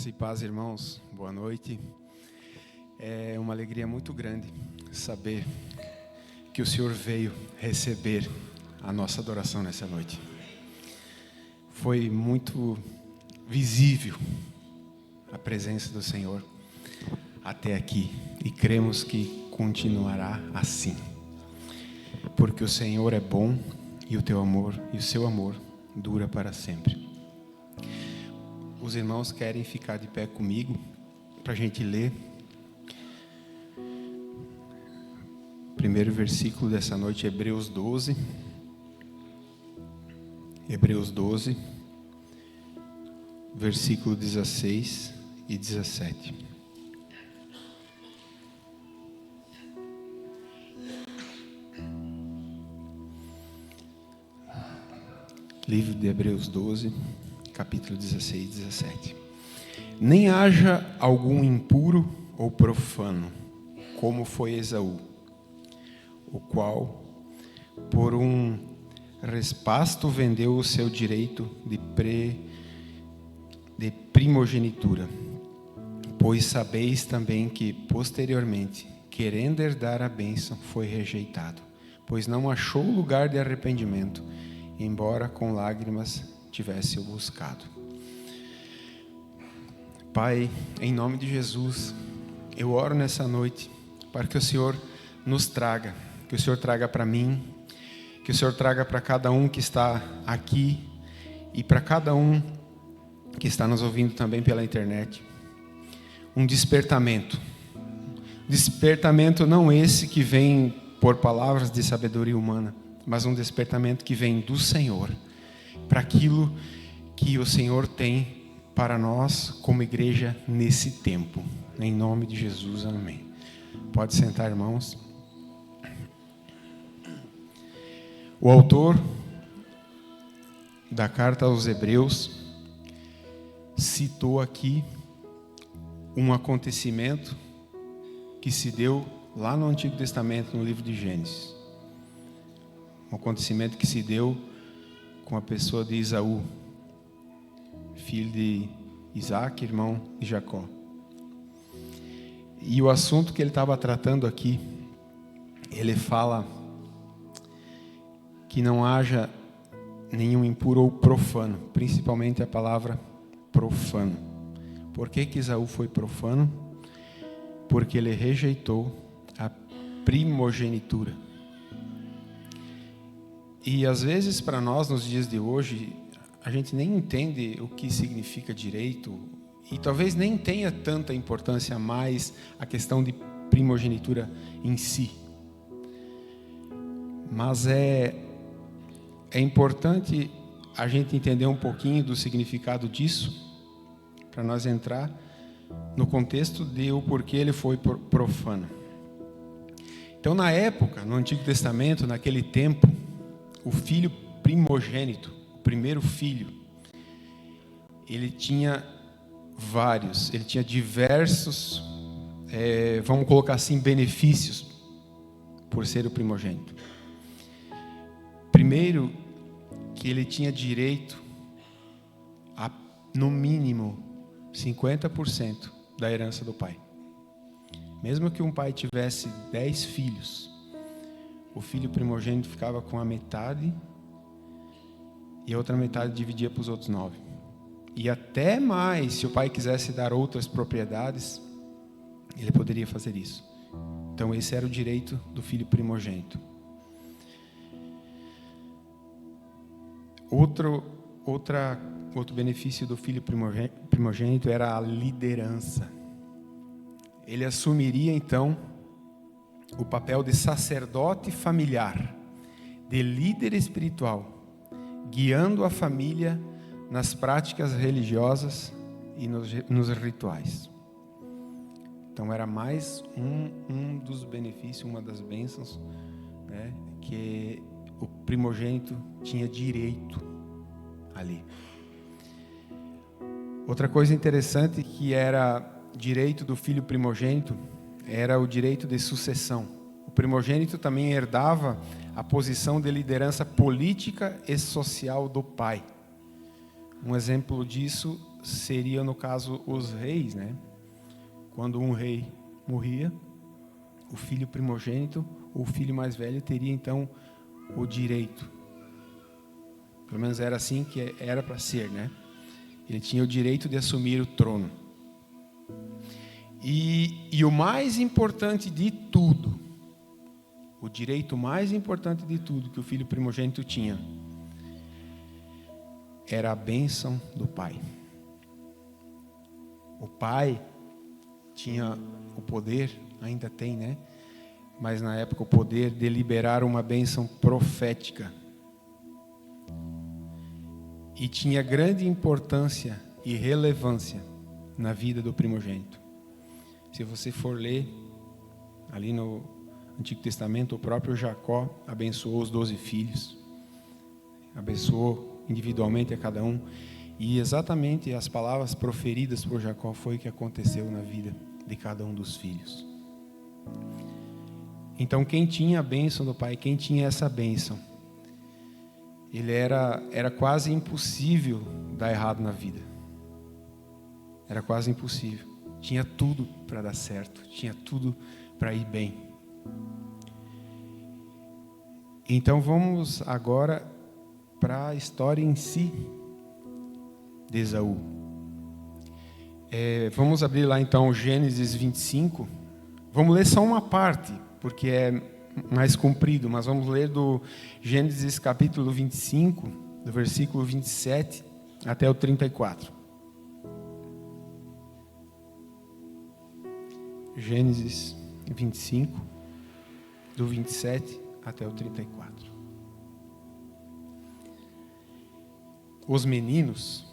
Graça e paz, irmãos. Boa noite. É uma alegria muito grande saber que o Senhor veio receber a nossa adoração nessa noite. Foi muito visível a presença do Senhor até aqui e cremos que continuará assim, porque o Senhor é bom e o teu amor e o seu amor dura para sempre. Os irmãos querem ficar de pé comigo para a gente ler o primeiro versículo dessa noite, Hebreus 12. Hebreus 12, versículo 16 e 17. Livro de Hebreus 12, capítulo 16 e 17. Nem haja algum impuro ou profano, como foi Esaú, o qual, por um respasto, vendeu o seu direito de primogenitura. Pois sabeis também que, posteriormente, querendo herdar a bênção, foi rejeitado, pois não achou lugar de arrependimento, embora com lágrimas tivesse o buscado. Pai, em nome de Jesus, eu oro nessa noite para que o Senhor nos traga, que o Senhor traga para mim, que o Senhor traga para cada um que está aqui e para cada um que está nos ouvindo também pela internet, um despertamento. Despertamento não esse que vem por palavras de sabedoria humana, mas um despertamento que vem do Senhor, para aquilo que o Senhor tem para nós como igreja nesse tempo. Em nome de Jesus, amém. Pode sentar, irmãos. O autor da carta aos Hebreus citou aqui um acontecimento que se deu lá no Antigo Testamento, no livro de Gênesis. Um acontecimento que se deu com a pessoa de Esaú, filho de Isaac, irmão de Jacó. E o assunto que ele estava tratando aqui, ele fala que não haja nenhum impuro ou profano, principalmente a palavra profano. Por que Esaú foi profano? Porque ele rejeitou a primogenitura. E às vezes para nós, nos dias de hoje, a gente nem entende o que significa direito e talvez nem tenha tanta importância mais a questão de primogenitura em si. Mas é importante a gente entender um pouquinho do significado disso para nós entrar no contexto de o porquê ele foi profano. Então, na época, no Antigo Testamento, naquele tempo, o filho primogênito, o primeiro filho, ele tinha diversos, vamos colocar assim, benefícios por ser o primogênito. Primeiro, que ele tinha direito a, no mínimo, 50% da herança do pai. Mesmo que um pai tivesse 10 filhos, o filho primogênito ficava com a metade e a outra metade dividia para os outros 9. E até mais, se o pai quisesse dar outras propriedades, ele poderia fazer isso. Então esse era o direito do filho primogênito. Outro benefício do filho primogênito era a liderança. Ele assumiria então o papel de sacerdote familiar, de líder espiritual, guiando a família nas práticas religiosas e nos rituais. Então era mais um dos benefícios, uma das bênçãos, né, que o primogênito tinha direito ali. Outra coisa interessante que era direito do filho primogênito era o direito de sucessão. O primogênito também herdava a posição de liderança política e social do pai. Um exemplo disso seria, no caso, os reis, né? Quando um rei morria, o filho primogênito, o filho mais velho, teria então o direito. Pelo menos era assim que era para ser, né? Ele tinha o direito de assumir o trono. E o mais importante de tudo, o direito mais importante de tudo que o filho primogênito tinha, era a bênção do pai. O pai tinha o poder, ainda tem, né? Mas na época o poder de liberar uma bênção profética. E tinha grande importância e relevância na vida do primogênito. Se você for ler ali no Antigo Testamento, o próprio Jacó abençoou os 12 filhos. Abençoou individualmente a cada um. E exatamente as palavras proferidas por Jacó foi o que aconteceu na vida de cada um dos filhos. Então, quem tinha a bênção do pai, quem tinha essa bênção, era quase impossível dar errado na vida. Era quase impossível. Tinha tudo para dar certo, tinha tudo para ir bem. Então, vamos agora para a história em si de Esaú. Vamos abrir lá então Gênesis 25. Vamos ler só uma parte, porque é mais comprido, mas vamos ler do Gênesis capítulo 25, do versículo 27 até o 34. Gênesis 25, do 27 até o 34. Os meninos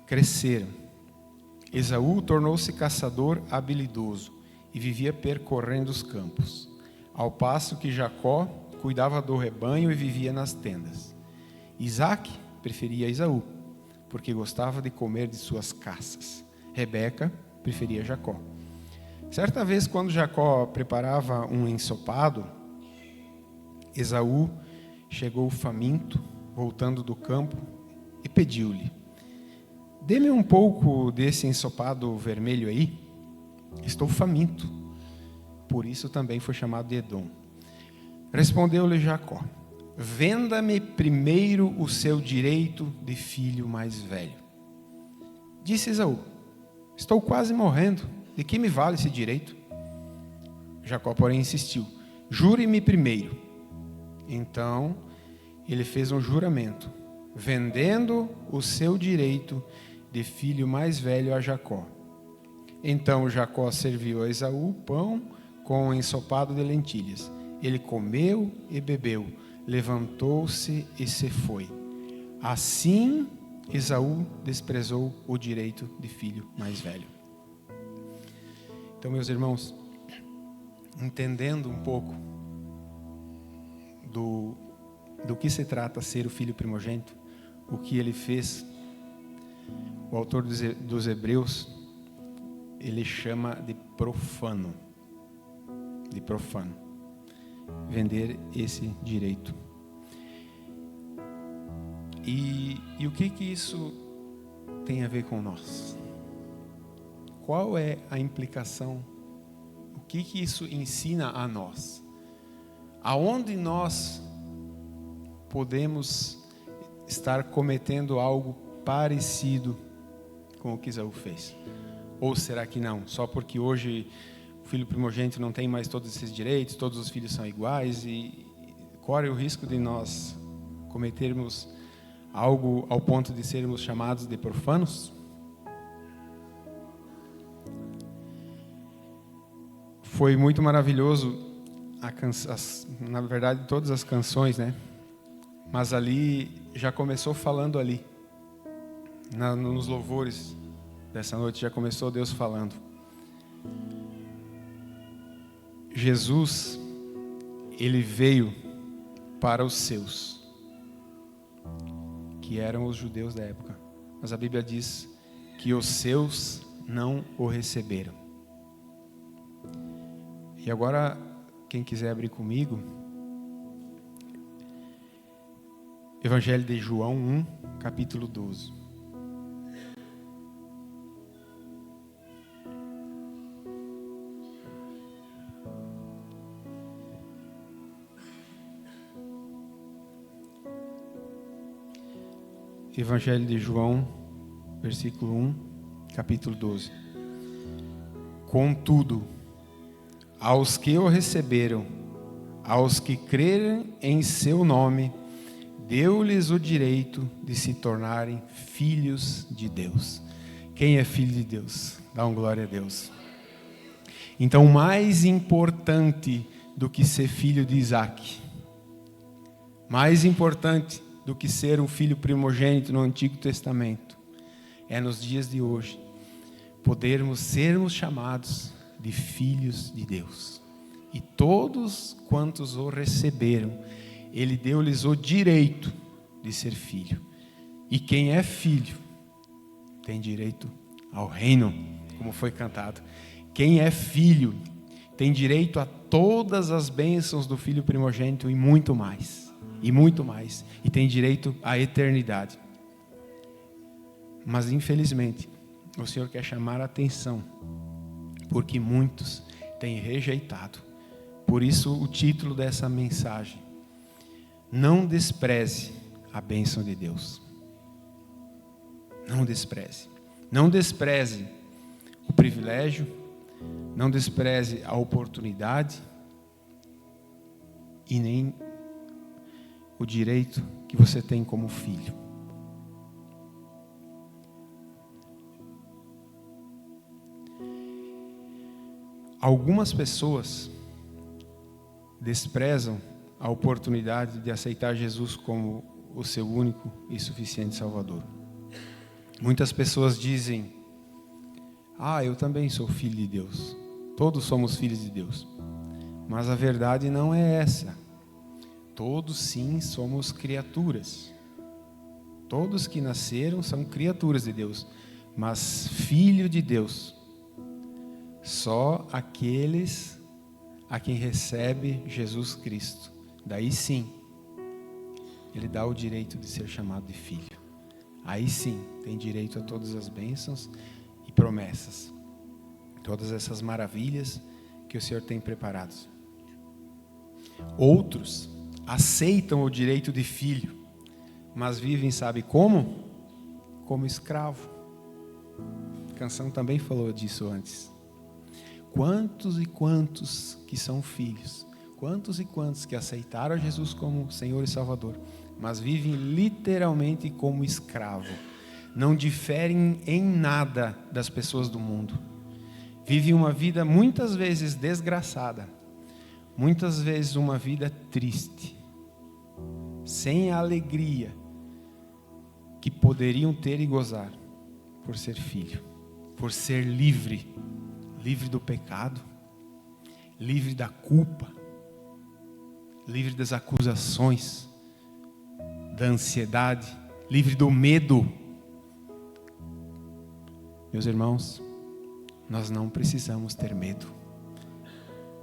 cresceram. Esaú tornou-se caçador habilidoso e vivia percorrendo os campos, ao passo que Jacó cuidava do rebanho e vivia nas tendas. Isaque preferia Esaú, porque gostava de comer de suas caças. Rebeca preferia Jacó. Certa vez, quando Jacó preparava um ensopado, Esaú chegou faminto, voltando do campo, e pediu-lhe: dê-me um pouco desse ensopado vermelho aí. Estou faminto. Por isso também foi chamado de Edom. Respondeu-lhe Jacó: venda-me primeiro o seu direito de filho mais velho. Disse Esaú: estou quase morrendo. De que me vale esse direito? Jacó, porém, insistiu: jure-me primeiro. Então, ele fez um juramento, vendendo o seu direito de filho mais velho a Jacó. Então Jacó serviu a Esaú pão com ensopado de lentilhas. Ele comeu e bebeu, levantou-se e se foi. Assim Esaú desprezou o direito de filho mais velho. Então, meus irmãos, entendendo um pouco do que se trata ser o filho primogênito, o que ele fez, o autor dos Hebreus, ele chama de profano. De profano. Vender esse direito. E o que isso tem a ver com nós? Qual é a implicação? O que isso ensina a nós? Aonde nós podemos estar cometendo algo parecido com o que Esaú fez? Ou será que não? Só porque hoje o filho primogênito não tem mais todos esses direitos, todos os filhos são iguais, e corre o risco de nós cometermos algo ao ponto de sermos chamados de profanos? Foi muito maravilhoso, na verdade, todas as canções, né? Mas ali, já começou falando ali, nos louvores dessa noite, já começou Deus falando. Jesus, ele veio para os seus, que eram os judeus da época. Mas a Bíblia diz que os seus não o receberam. E agora, quem quiser abrir comigo, Evangelho de João 1, capítulo 12. Evangelho de João, versículo 1, capítulo 12. Contudo, aos que o receberam, aos que crerem em seu nome, deu-lhes o direito de se tornarem filhos de Deus. Quem é filho de Deus? Dá uma glória a Deus. Então, mais importante do que ser filho de Isaac, mais importante do que ser um filho primogênito no Antigo Testamento, é nos dias de hoje sermos chamados de filhos de Deus. E todos quantos o receberam, Ele deu-lhes o direito de ser filho. E quem é filho tem direito ao reino, como foi cantado. Quem é filho tem direito a todas as bênçãos do filho primogênito e muito mais. E muito mais. E tem direito à eternidade. Mas infelizmente, o Senhor quer chamar a atenção, porque muitos têm rejeitado. Por isso o título dessa mensagem: não despreze a bênção de Deus. Não despreze. Não despreze o privilégio, não despreze a oportunidade e nem o direito que você tem como filho. Algumas pessoas desprezam a oportunidade de aceitar Jesus como o seu único e suficiente Salvador. Muitas pessoas dizem: eu também sou filho de Deus. Todos somos filhos de Deus. Mas a verdade não é essa. Todos sim somos criaturas. Todos que nasceram são criaturas de Deus. Mas filho de Deus, só aqueles a quem recebe Jesus Cristo. Daí sim, Ele dá o direito de ser chamado de filho. Aí sim, tem direito a todas as bênçãos e promessas. Todas essas maravilhas que o Senhor tem preparadas. Outros aceitam o direito de filho, mas vivem, sabe como? Como escravo. A canção também falou disso antes. Quantos e quantos que são filhos, quantos e quantos que aceitaram Jesus como Senhor e Salvador, mas vivem literalmente como escravo. Não diferem em nada das pessoas do mundo. Vivem uma vida muitas vezes desgraçada, muitas vezes uma vida triste, sem a alegria que poderiam ter e gozar por ser filho, por ser livre do pecado, livre da culpa, livre das acusações, da ansiedade, livre do medo. Meus irmãos, nós não precisamos ter medo.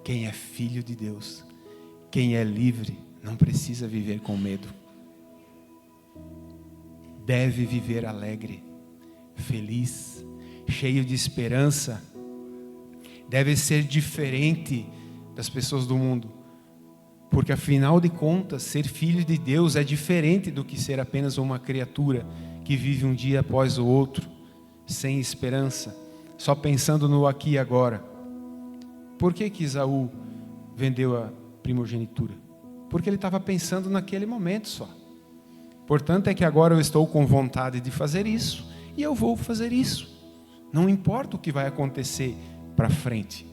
Quem é filho de Deus, quem é livre, não precisa viver com medo. Deve viver alegre, feliz, cheio de esperança. Deve ser diferente das pessoas do mundo. Porque afinal de contas, ser filho de Deus é diferente do que ser apenas uma criatura que vive um dia após o outro, sem esperança, só pensando no aqui e agora. Por que Esaú vendeu a primogenitura? Porque ele estava pensando naquele momento só. Portanto, é que agora eu estou com vontade de fazer isso, e eu vou fazer isso. Não importa o que vai acontecer para frente.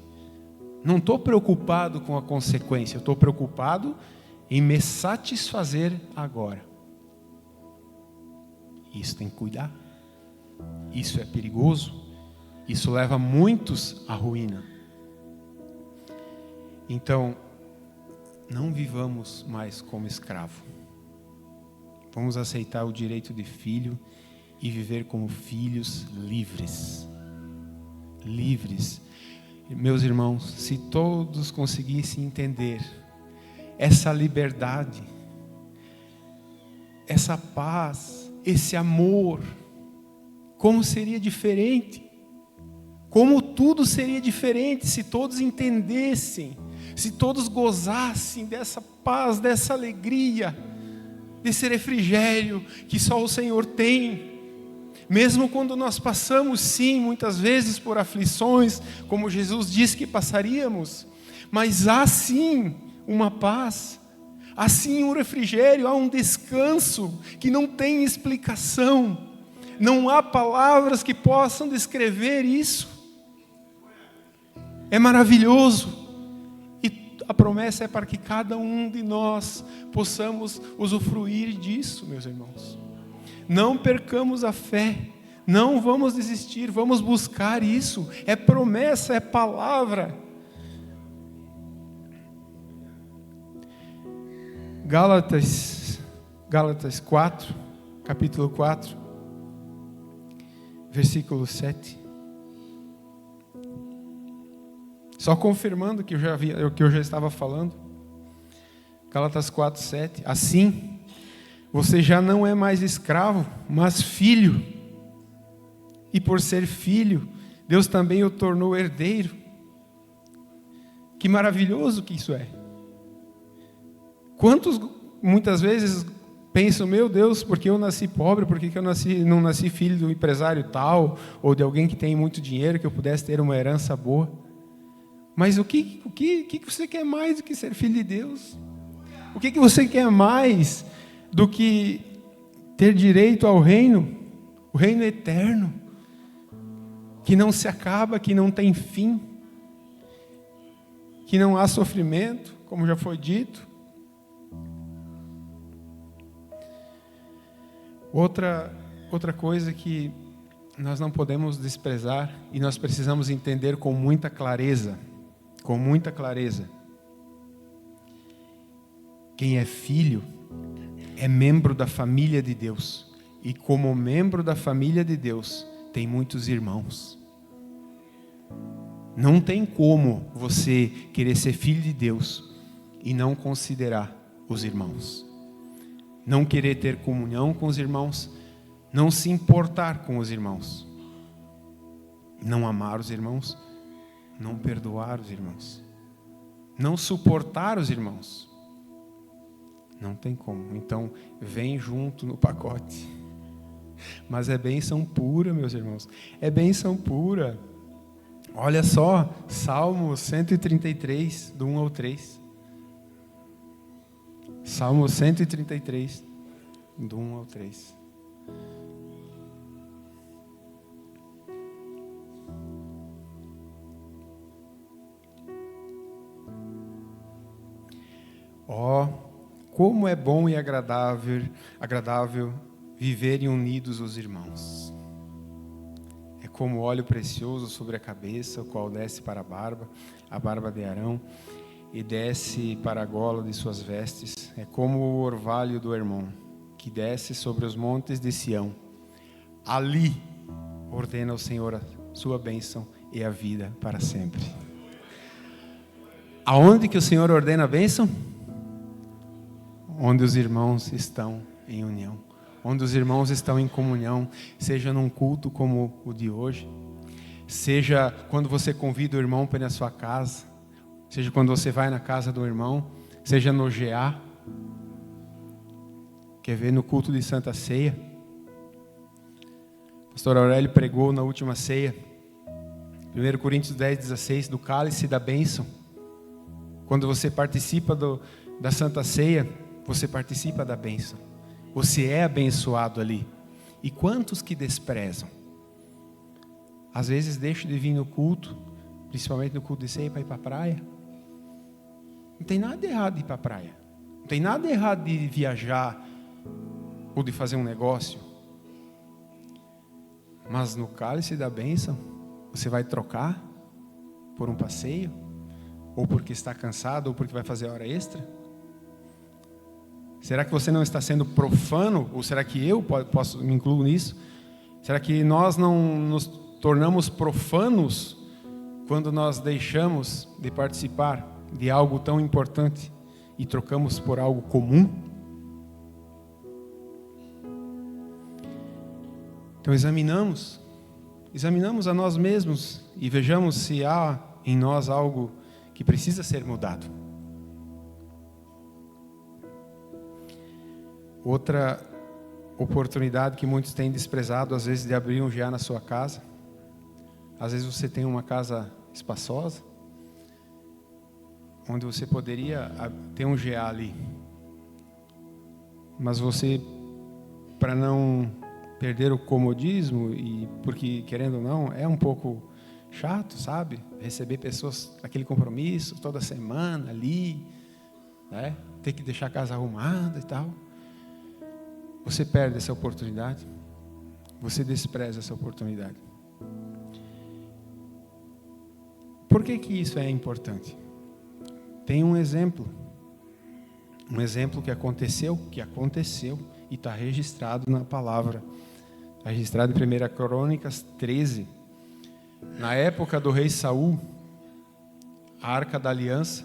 Não estou preocupado com a consequência, eu estou preocupado em me satisfazer agora. Isso tem que cuidar. Isso é perigoso. Isso leva muitos à ruína. Então, não vivamos mais como escravo. Vamos aceitar o direito de filho e viver como filhos livres. Livres. Meus irmãos, se todos conseguissem entender essa liberdade, essa paz, esse amor, como seria diferente? Como tudo seria diferente se todos entendessem, se todos gozassem dessa paz, dessa alegria, desse refrigério que só o Senhor tem. Mesmo quando nós passamos, sim, muitas vezes por aflições, como Jesus disse que passaríamos, mas há sim uma paz, há sim um refrigério, há um descanso que não tem explicação, não há palavras que possam descrever isso. É maravilhoso, e a promessa é para que cada um de nós possamos usufruir disso, meus irmãos. Não percamos a fé, não vamos desistir, vamos buscar isso. É promessa, é palavra. Gálatas 4, capítulo 4, versículo 7. Só confirmando o que eu já estava falando. Gálatas 4, 7. Assim, você já não é mais escravo, mas filho. E por ser filho, Deus também o tornou herdeiro. Que maravilhoso que isso é. Quantos muitas vezes pensam, meu Deus, porque eu nasci pobre, por que eu não nasci filho de um empresário tal, ou de alguém que tem muito dinheiro, que eu pudesse ter uma herança boa? Mas o que você quer mais do que ser filho de Deus? O que você quer mais do que ter direito ao reino, o reino eterno, que não se acaba, que não tem fim, que não há sofrimento, como já foi dito? Outra coisa que nós não podemos desprezar e nós precisamos entender com muita clareza, quem é filho é membro da família de Deus, e como membro da família de Deus tem muitos irmãos. Não tem como você querer ser filho de Deus e não considerar os irmãos, não querer ter comunhão com os irmãos, não se importar com os irmãos, não amar os irmãos, não perdoar os irmãos, não suportar os irmãos. Não tem como. Então, vem junto no pacote. Mas é bênção pura, meus irmãos. É bênção pura. Olha só, Salmo 133, do 1 ao 3. Salmo 133, do 1 ao 3. Como é bom e agradável viverem unidos os irmãos. É como óleo precioso sobre a cabeça, o qual desce para a barba de Arão, e desce para a gola de suas vestes. É como o orvalho do Hermon, que desce sobre os montes de Sião. Ali ordena o Senhor a sua bênção e a vida para sempre. Aonde que o Senhor ordena a bênção? Onde os irmãos estão em união, onde os irmãos estão em comunhão, seja num culto como o de hoje, seja quando você convida o irmão para ir na sua casa, seja quando você vai na casa do irmão, seja no GA, quer ver no culto de Santa Ceia. O pastor Aurélio pregou na última ceia, 1 Coríntios 10:16, do cálice da bênção. Quando você participa da Santa Ceia, você participa da bênção. Você é abençoado ali. E quantos que desprezam? Às vezes deixam de vir no culto, principalmente no culto de ceia, para ir para a praia. Não tem nada errado de ir para a praia. Não tem nada errado de viajar ou de fazer um negócio. Mas no cálice da bênção, você vai trocar por um passeio? Ou porque está cansado, ou porque vai fazer hora extra? Será que você não está sendo profano? Ou será que eu me incluo nisso? Será que nós não nos tornamos profanos quando nós deixamos de participar de algo tão importante e trocamos por algo comum? Então examinamos a nós mesmos e vejamos se há em nós algo que precisa ser mudado. Outra oportunidade que muitos têm desprezado, às vezes, de abrir um GA na sua casa. Às vezes você tem uma casa espaçosa, onde você poderia ter um GA ali. Mas você, para não perder o comodismo, e porque, querendo ou não, é um pouco chato, sabe? Receber pessoas, aquele compromisso, toda semana ali, né? Ter que deixar a casa arrumada e tal. Você perde essa oportunidade. Você despreza essa oportunidade. Por que isso é importante? Tem um exemplo que aconteceu e está registrado na palavra. Está registrado em 1 Crônicas 13. Na época do rei Saul, a Arca da Aliança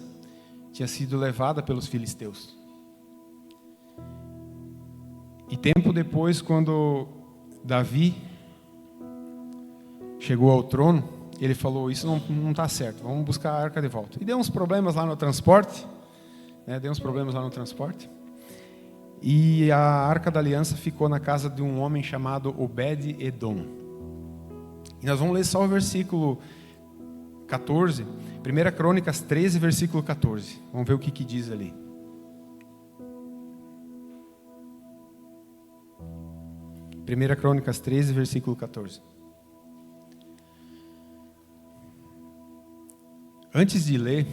tinha sido levada pelos filisteus. E tempo depois, quando Davi chegou ao trono, ele falou, isso não está certo, vamos buscar a arca de volta. E deu uns problemas lá no transporte, né? E a Arca da Aliança ficou na casa de um homem chamado Obed-Edom. E nós vamos ler só o versículo 14, 1 Crônicas 13, versículo 14. Vamos ver o que diz ali. Primeira Crônicas 13, versículo 14. Antes de ler,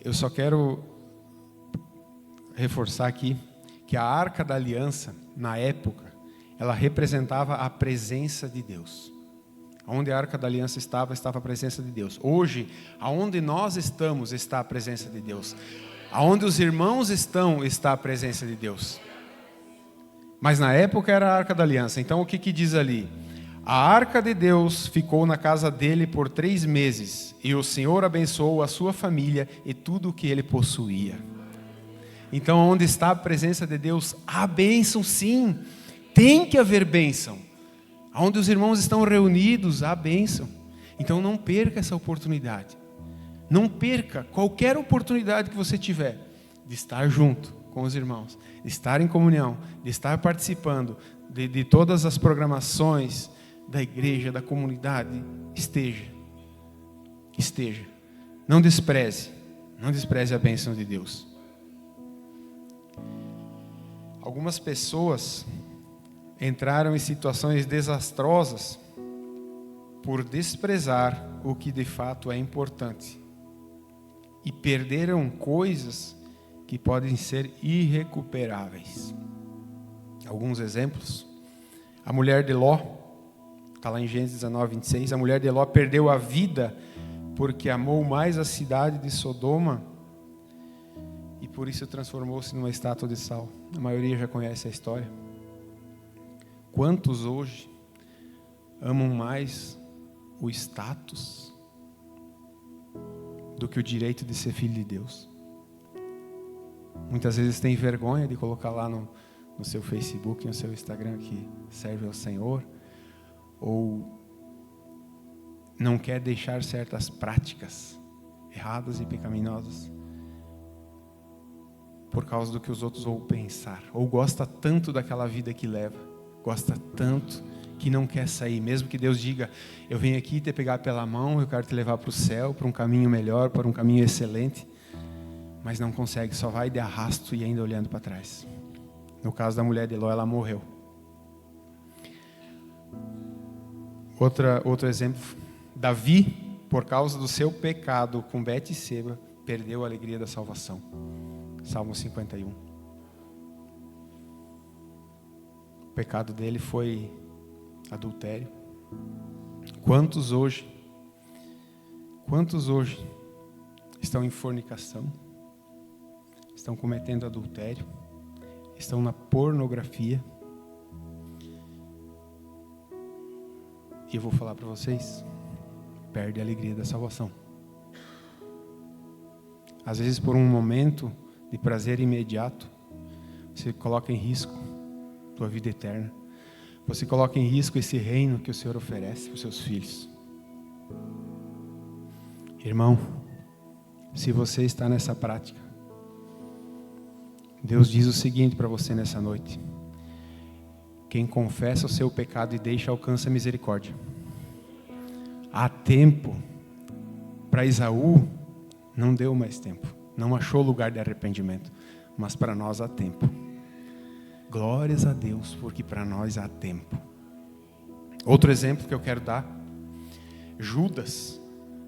eu só quero reforçar aqui que a Arca da Aliança, na época, ela representava a presença de Deus. Onde a Arca da Aliança estava a presença de Deus. Hoje, aonde nós estamos, está a presença de Deus. Aonde os irmãos estão, está a presença de Deus. Mas na época era a Arca da Aliança. Então o que diz ali? A Arca de Deus ficou na casa dele por 3 meses. E o Senhor abençoou a sua família e tudo o que ele possuía. Então onde está a presença de Deus, há bênção sim. Tem que haver bênção. Onde os irmãos estão reunidos, há bênção. Então não perca essa oportunidade. Não perca qualquer oportunidade que você tiver de estar junto com os irmãos, de estar em comunhão, de estar participando de todas as programações da igreja, da comunidade. Esteja. Não despreze a bênção de Deus. Algumas pessoas entraram em situações desastrosas por desprezar o que de fato é importante e perderam coisas que podem ser irrecuperáveis. Alguns exemplos. A mulher de Ló, está lá em Gênesis 19, 26, a mulher de Ló perdeu a vida porque amou mais a cidade de Sodoma e por isso transformou-se numa estátua de sal. A maioria já conhece a história. Quantos hoje amam mais o status do que o direito de ser filho de Deus? Muitas vezes tem vergonha de colocar lá no seu Facebook, no seu Instagram que serve ao Senhor, ou não quer deixar certas práticas erradas e pecaminosas por causa do que os outros vão pensar, ou gosta tanto daquela vida que leva, gosta tanto que não quer sair, mesmo que Deus diga, eu venho aqui te pegar pela mão, eu quero te levar para o céu, para um caminho melhor, para um caminho excelente, mas não consegue, só vai de arrasto e ainda olhando para trás. No caso da mulher de Ló, ela morreu. Outro exemplo, Davi, por causa do seu pecado com Betseba, perdeu a alegria da salvação. Salmo 51. O pecado dele foi adultério. Quantos hoje estão em fornicação? Estão cometendo adultério? Estão na pornografia? E eu vou falar para vocês, perde a alegria da salvação. Às vezes por um momento de prazer imediato, você coloca em risco a tua vida eterna. Você coloca em risco esse reino que o Senhor oferece para os seus filhos. Irmão, se você está nessa prática Deus diz o seguinte para você nessa noite: quem confessa o seu pecado e deixa alcança a misericórdia. Há tempo. Para Esaú não deu mais tempo, não achou lugar de arrependimento, mas para nós há tempo. Glórias a Deus, porque para nós há tempo. Outro exemplo que eu quero dar: Judas,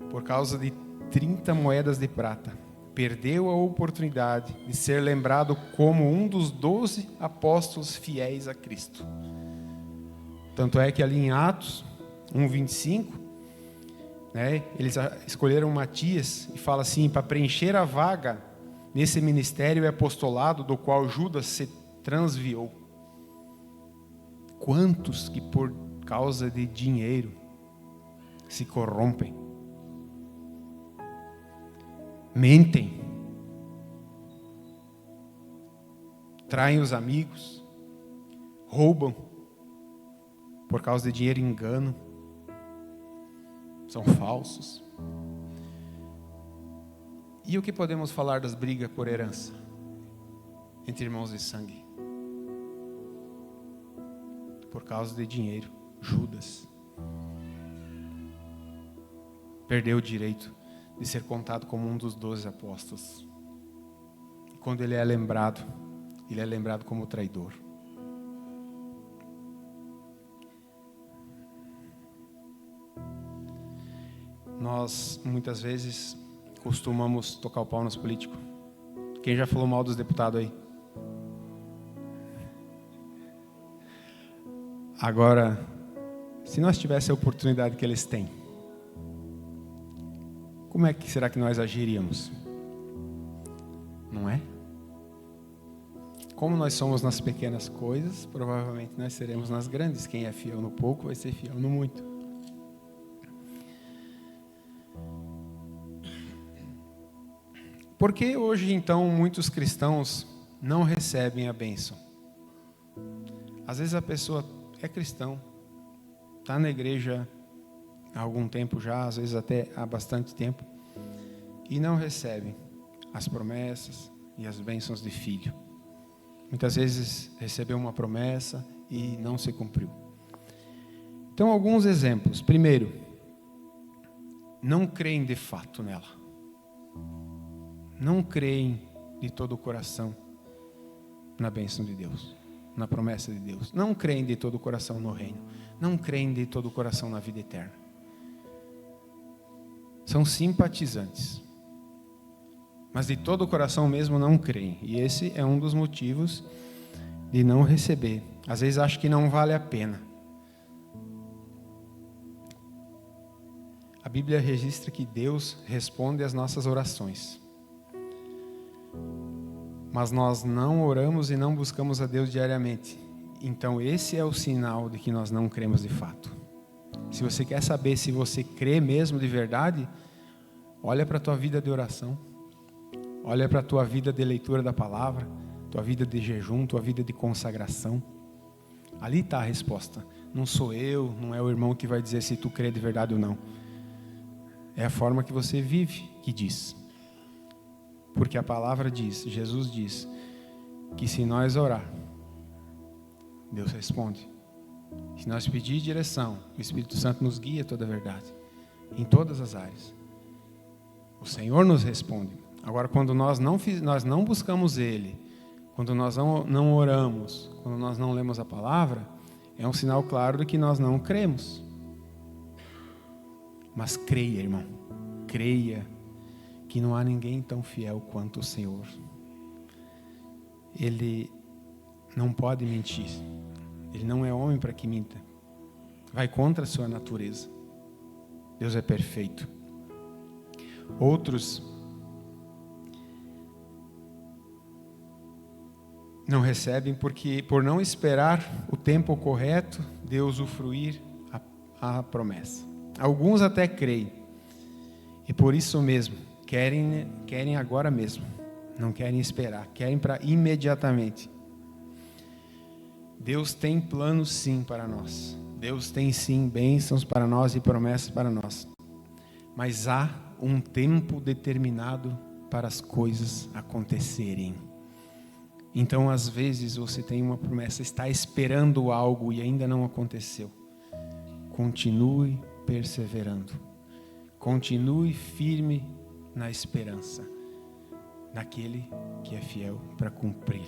por causa de 30 moedas de prata, perdeu a oportunidade de ser lembrado como um dos 12 apóstolos fiéis a Cristo. Tanto é que ali em Atos 1:25, eles escolheram Matias e fala assim: para preencher a vaga nesse ministério e apostolado do qual Judas se transviou. Quantos que por causa de dinheiro se corrompem, mentem, traem os amigos, roubam por causa de dinheiro, enganam, são falsos. E o que podemos falar das brigas por herança entre irmãos de sangue? Por causa de dinheiro, Judas perdeu o direito de ser contado como um dos 12 apóstolos. E quando ele é lembrado como traidor. Nós, muitas vezes, costumamos tocar o pau nos políticos. Quem já falou mal dos deputados aí? Agora, se nós tivéssemos a oportunidade que eles têm, como é que será que nós agiríamos? Não é? Como nós somos nas pequenas coisas, provavelmente nós seremos nas grandes. Quem é fiel no pouco vai ser fiel no muito. Por que hoje, então, muitos cristãos não recebem a bênção? Às vezes a pessoa é cristão, está na igreja há algum tempo já, às vezes até há bastante tempo, e não recebe as promessas e as bênçãos de filho. Muitas vezes recebeu uma promessa e não se cumpriu. Então, alguns exemplos. Primeiro, não creem de fato nela. Não creem de todo o coração na bênção de Deus, na promessa de Deus. Não creem de todo o coração no reino. Não creem de todo o coração na vida eterna. São simpatizantes, mas de todo o coração mesmo não creem. E esse é um dos motivos de não receber. Às vezes acho que não vale a pena. A Bíblia registra que Deus responde às nossas orações. Mas nós não oramos e não buscamos a Deus diariamente. Então esse é o sinal de que nós não cremos de fato. Se você quer saber se você crê mesmo de verdade, olha para a tua vida de oração. Olha para a tua vida de leitura da palavra, tua vida de jejum, tua vida de consagração. Ali está a resposta. Não sou eu, não é o irmão que vai dizer se tu crê de verdade ou não. É a forma que você vive que diz. Porque a palavra diz, Jesus diz, que se nós orar, Deus responde. Se nós pedir direção, o Espírito Santo nos guia toda a verdade, em todas as áreas. O Senhor nos responde. Agora, quando nós não buscamos Ele, quando nós não oramos, quando nós não lemos a palavra, é um sinal claro de que nós não cremos. Mas creia, irmão, creia que não há ninguém tão fiel quanto o Senhor. Ele não pode mentir. Ele não é homem para que minta. Vai contra a sua natureza. Deus é perfeito. Outros não recebem porque, por não esperar o tempo correto de usufruir a promessa. Alguns até creem. E por isso mesmo, querem agora mesmo. Não querem esperar, querem para imediatamente. Deus tem planos sim para nós. Deus tem sim bênçãos para nós e promessas para nós. Mas há um tempo determinado para as coisas acontecerem. Então, às vezes, você tem uma promessa, está esperando algo e ainda não aconteceu. Continue perseverando. Continue firme na esperança, naquele que é fiel para cumprir.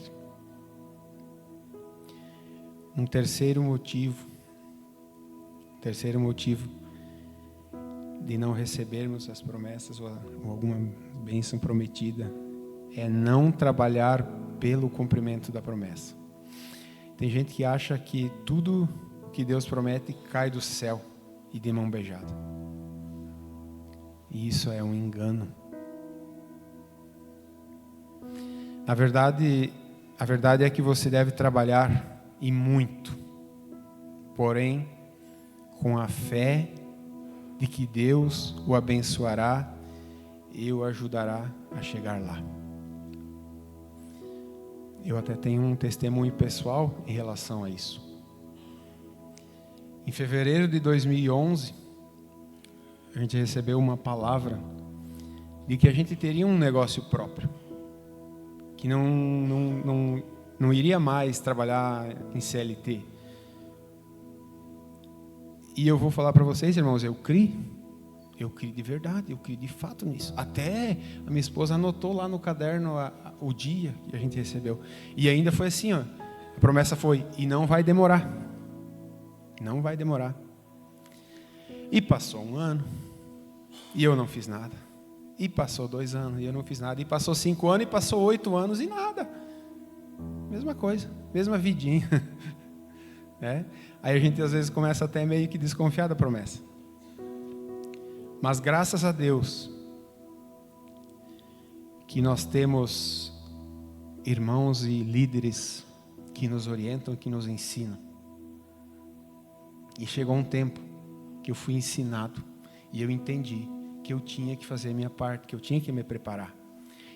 Um terceiro motivo de não recebermos as promessas ou alguma bênção prometida é não trabalhar pelo cumprimento da promessa. Tem gente que acha que tudo que Deus promete cai do céu e de mão beijada. E isso é um engano. A verdade é que você deve trabalhar e muito, porém com a fé de que Deus o abençoará e o ajudará a chegar lá. Eu até tenho um testemunho pessoal em relação a isso. Em fevereiro de 2011, a gente recebeu uma palavra de que a gente teria um negócio próprio, que não iria mais trabalhar em CLT. E eu vou falar para vocês, irmãos, eu criei de verdade, eu criei de fato nisso. Até a minha esposa anotou lá no caderno o dia que a gente recebeu. E ainda foi assim, ó, a promessa foi, e não vai demorar. Não vai demorar. E passou 1 ano, e eu não fiz nada. E passou 2 anos, e eu não fiz nada. E passou 5 anos, e passou 8 anos, e nada. Mesma coisa, mesma vidinha. É? Aí a gente às vezes começa até meio que desconfiar da promessa. Mas graças a Deus que nós temos irmãos e líderes que nos orientam, que nos ensinam. E chegou um tempo que eu fui ensinado e eu entendi que eu tinha que fazer a minha parte, que eu tinha que me preparar.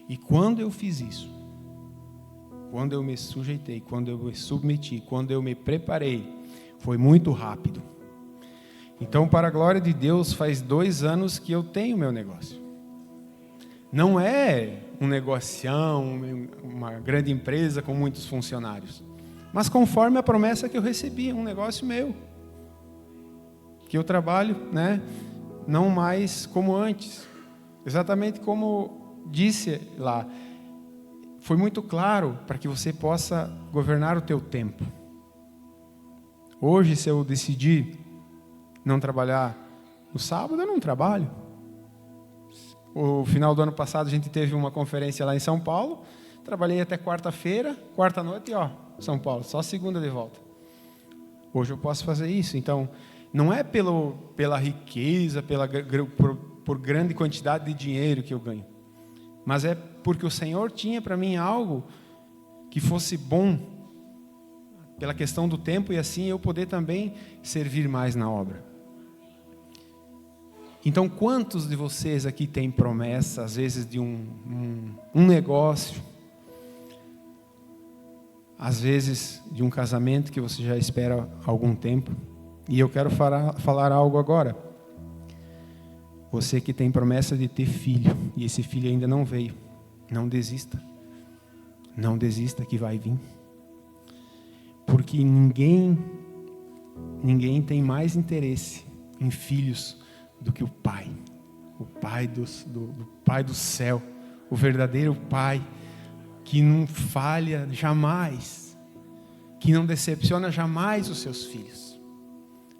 E quando eu fiz isso, quando eu me sujeitei, quando eu me submeti, quando eu me preparei, foi muito rápido. Então, para a glória de Deus, faz 2 anos que eu tenho meu negócio. Não é um negocião, uma grande empresa com muitos funcionários, mas conforme a promessa que eu recebi, um negócio meu, que eu trabalho, né, não mais como antes, exatamente como disse lá. Foi muito claro para que você possa governar o teu tempo. Hoje, se eu decidir não trabalhar no sábado, eu não trabalho. O final do ano passado a gente teve uma conferência lá em São Paulo. Trabalhei até quarta-feira, quarta noite, São Paulo, só segunda de volta. Hoje eu posso fazer isso. Então, não é pela riqueza, por grande quantidade de dinheiro que eu ganho, mas é porque o Senhor tinha para mim algo que fosse bom, pela questão do tempo, e assim eu poder também servir mais na obra. Então, quantos de vocês aqui têm promessa, às vezes de um negócio, às vezes de um casamento que você já espera há algum tempo? E eu quero falar algo agora. Você que tem promessa de ter filho, e esse filho ainda não veio, não desista. Não desista que vai vir. Porque ninguém tem mais interesse em filhos do que o Pai do céu, o verdadeiro Pai, que não falha jamais, que não decepciona jamais os seus filhos.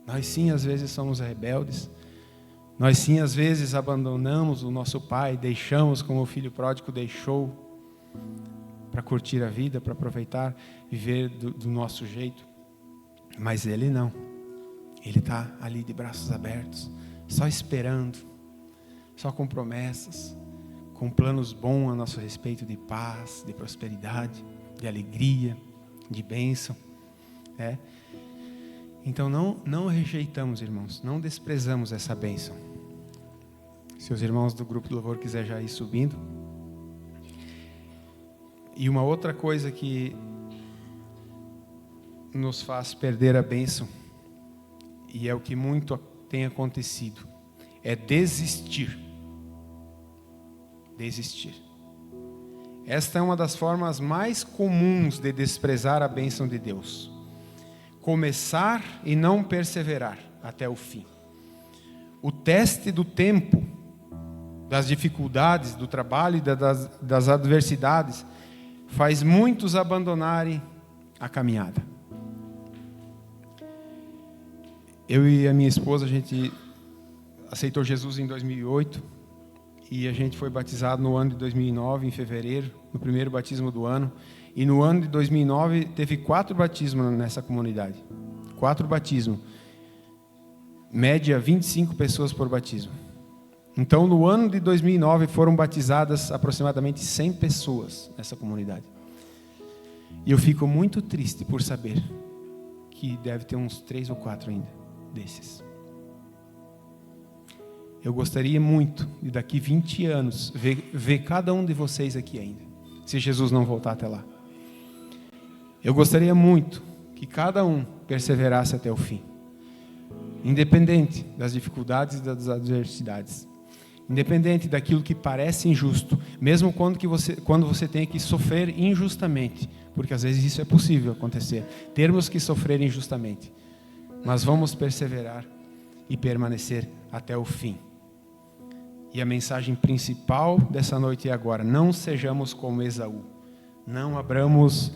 Nós sim, às vezes somos rebeldes, nós sim, às vezes abandonamos o nosso Pai, deixamos como o filho pródigo deixou, para curtir a vida, para aproveitar, viver do nosso jeito. Mas Ele não. Ele está ali de braços abertos, só esperando, só com promessas, com planos bons a nosso respeito de paz, de prosperidade, de alegria, de bênção. Então não rejeitamos, irmãos, não desprezamos essa bênção. Se os irmãos do grupo do louvor quiserem já ir subindo. E uma outra coisa que nos faz perder a bênção, e é o que muito tem acontecido, é desistir. Esta é uma das formas mais comuns de desprezar a bênção de Deus. Começar e não perseverar até o fim. O teste do tempo, das dificuldades, do trabalho e das adversidades, faz muitos abandonarem a caminhada. Eu e a minha esposa, a gente aceitou Jesus em 2008 e a gente foi batizado no ano de 2009, em fevereiro, no primeiro batismo do ano. E no ano de 2009 teve 4 batismos nessa comunidade. 4 batismos. Média 25 pessoas por batismo. Então, no ano de 2009 foram batizadas aproximadamente 100 pessoas nessa comunidade. E eu fico muito triste por saber que deve ter uns 3 ou 4 ainda desses. Eu gostaria muito de daqui 20 anos ver cada um de vocês aqui ainda, se Jesus não voltar até lá. Eu gostaria muito que cada um perseverasse até o fim, independente das dificuldades e das adversidades, independente daquilo que parece injusto, mesmo quando você tem que sofrer injustamente, porque às vezes isso é possível acontecer, termos que sofrer injustamente, mas vamos perseverar e permanecer até o fim. E a mensagem principal dessa noite é agora: não sejamos como Esaú, não abramos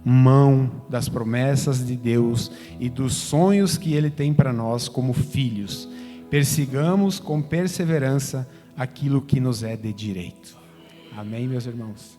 mão das promessas de Deus e dos sonhos que Ele tem para nós como filhos. Persigamos com perseverança aquilo que nos é de direito. Amém, meus irmãos?